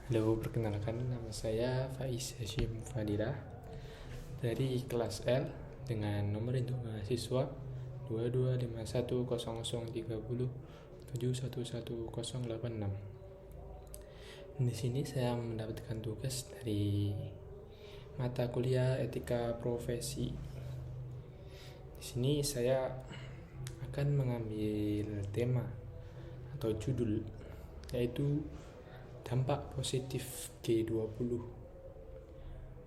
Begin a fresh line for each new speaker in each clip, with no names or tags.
Halo, perkenalkan nama saya Faiz Hashim Fadira dari kelas L dengan nomor induk mahasiswa 22510030711086. Di sini saya mendapatkan tugas dari mata kuliah Etika Profesi. Di sini saya akan mengambil tema atau judul yaitu dampak positif G20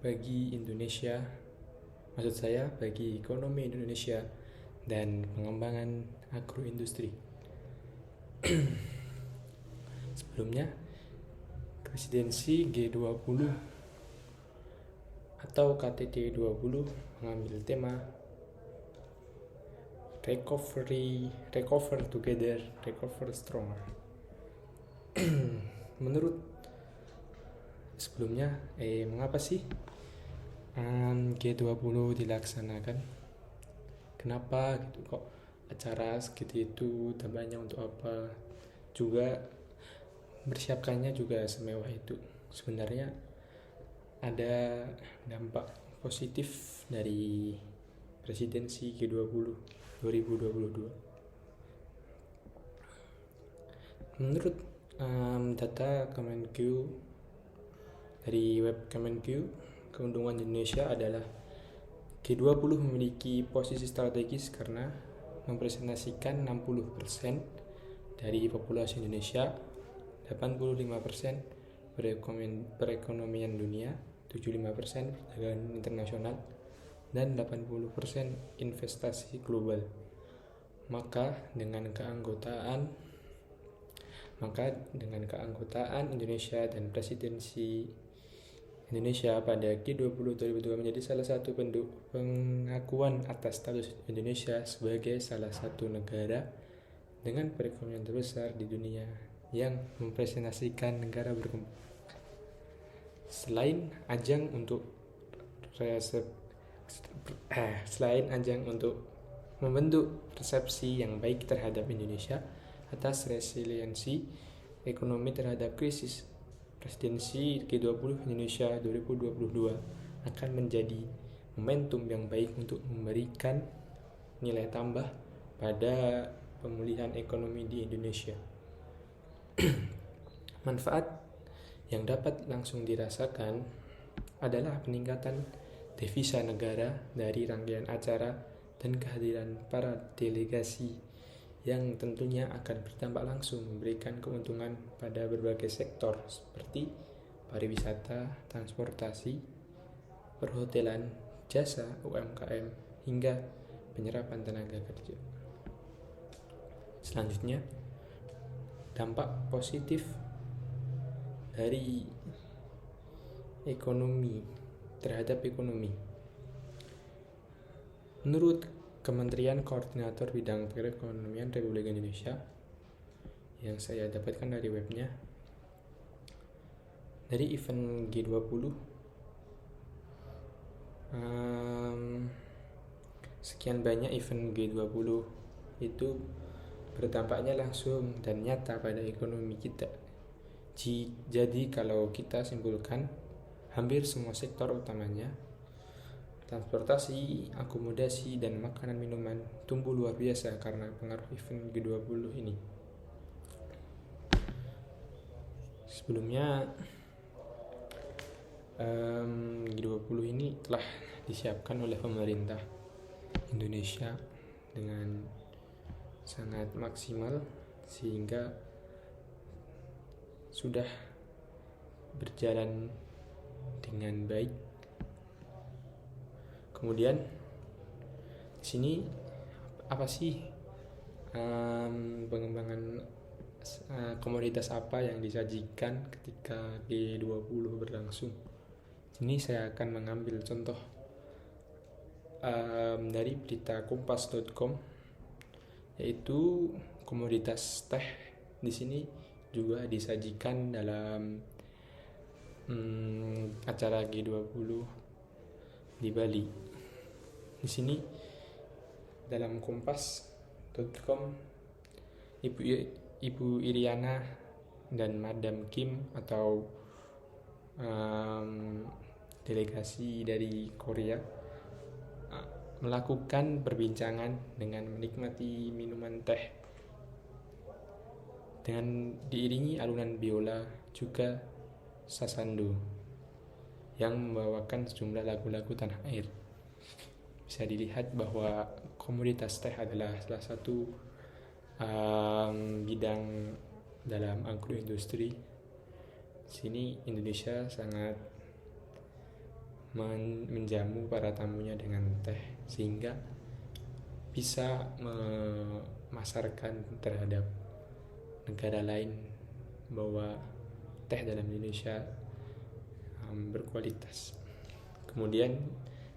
bagi Indonesia, maksud saya bagi ekonomi Indonesia dan pengembangan agroindustri. Sebelumnya, presidensi G20 atau KTT 20 mengambil tema Recover Together, Recover Stronger. Menurut sebelumnya, mengapa sih G20 dilaksanakan? Kenapa gitu kok acara segitu itu, dampaknya untuk apa? Juga bersiapkannya juga semewah itu. Sebenarnya ada dampak positif dari presidensi G20 2022. Menurut data Kemenq dari web Kemenq, keuntungan Indonesia adalah G20 memiliki posisi strategis karena mempresentasikan 60% dari populasi Indonesia, 85% perekonomian dunia, 75% perdagangan internasional, dan 80% investasi global. Maka dengan keanggotaan Indonesia dan presidensi Indonesia pada G20 2022 menjadi salah satu bentuk pengakuan atas status Indonesia sebagai salah satu negara dengan perekonomian terbesar di dunia yang mempresentasikan negara berkembang. Selain ajang untuk membentuk persepsi yang baik terhadap Indonesia atas resiliensi ekonomi terhadap krisis, presidensi G20 Indonesia 2022 akan menjadi momentum yang baik untuk memberikan nilai tambah pada pemulihan ekonomi di Indonesia. Manfaat yang dapat langsung dirasakan adalah peningkatan devisa negara dari rangkaian acara dan kehadiran para delegasi yang tentunya akan berdampak langsung memberikan keuntungan pada berbagai sektor seperti pariwisata, transportasi, perhotelan, jasa, UMKM, hingga penyerapan tenaga kerja. Selanjutnya, dampak positif dari ekonomi terhadap ekonomi. Menurut Kementerian Koordinator Bidang Perekonomian Republik Indonesia yang saya dapatkan dari webnya, dari event G20 sekian banyak event G20 itu berdampaknya langsung dan nyata pada ekonomi kita. Jadi kalau kita simpulkan, hampir semua sektor utamanya transportasi, akomodasi, dan makanan minuman tumbuh luar biasa karena pengaruh event G20 ini. Sebelumnya G20 ini telah disiapkan oleh pemerintah Indonesia dengan sangat maksimal sehingga sudah berjalan dengan baik. Kemudian di sini apa sih pengembangan komoditas apa yang disajikan ketika G20 berlangsung? Sini saya akan mengambil contoh dari berita kompas.com, yaitu komoditas teh di sini juga disajikan dalam acara G20 di Bali. Di sini dalam kompas.com, Ibu Iriana dan Madam Kim atau delegasi dari Korea melakukan perbincangan dengan menikmati minuman teh dengan diiringi alunan biola juga sasando yang membawakan sejumlah lagu-lagu tanah air. Bisa dilihat bahwa komoditas teh adalah salah satu bidang dalam agroindustri. Sini Indonesia sangat menjamu para tamunya dengan teh sehingga bisa memasarkan terhadap negara lain bahwa teh dalam Indonesia berkualitas. Kemudian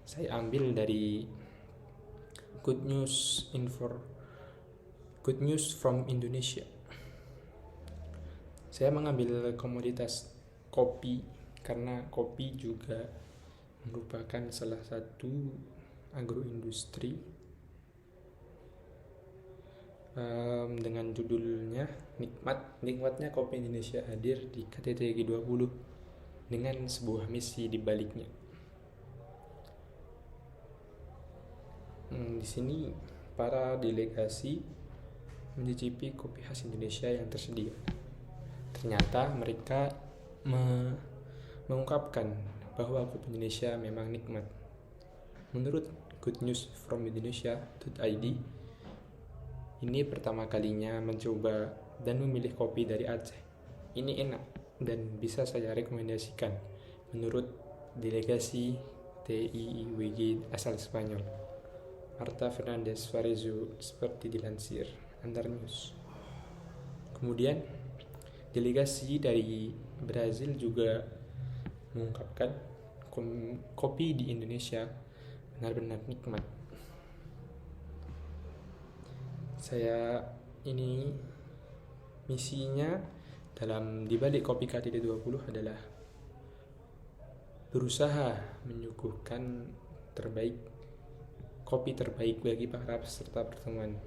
saya ambil dari Good News from Indonesia. Saya mengambil komoditas kopi karena kopi juga merupakan salah satu agroindustri dengan judulnya Nikmatnya Kopi Indonesia hadir di KTT G20 dengan sebuah misi di baliknya. Di sini para delegasi mencicipi kopi khas Indonesia yang tersedia. Ternyata mereka mengungkapkan bahwa kopi Indonesia memang nikmat. Menurut Good News from Indonesia.id, ini pertama kalinya mencoba dan memilih kopi dari Aceh. Ini enak dan bisa saya rekomendasikan menurut delegasi TIWG asal Spanyol, Marta Fernandez Varezo, seperti dilansir Antar News. Kemudian delegasi dari Brazil juga mengungkapkan kopi di Indonesia benar-benar nikmat. Saya ini misinya dalam dibalik kopi KTT 20 adalah berusaha menyuguhkan kopi terbaik bagi para peserta pertemuan.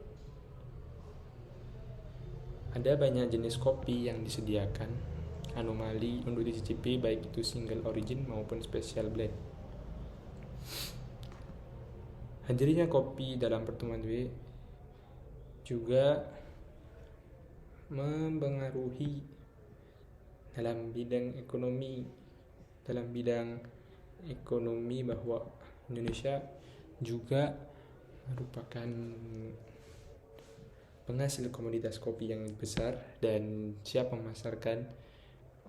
Ada banyak jenis kopi yang disediakan anomali untuk dicicipi, baik itu single origin maupun special blend. Hadirnya kopi dalam pertemuan W juga mempengaruhi dalam bidang ekonomi bahwa Indonesia juga merupakan penghasil komoditas kopi yang besar dan siap memasarkan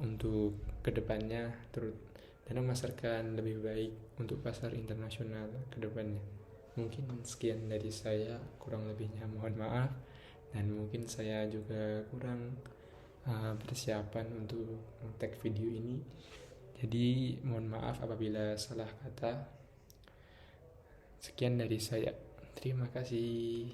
untuk kedepannya dan memasarkan lebih baik untuk pasar internasional kedepannya. Mungkin sekian dari saya, kurang lebihnya mohon maaf, dan mungkin saya juga kurang persiapan untuk tag video ini, jadi mohon maaf apabila salah kata. Sekian dari saya, terima kasih.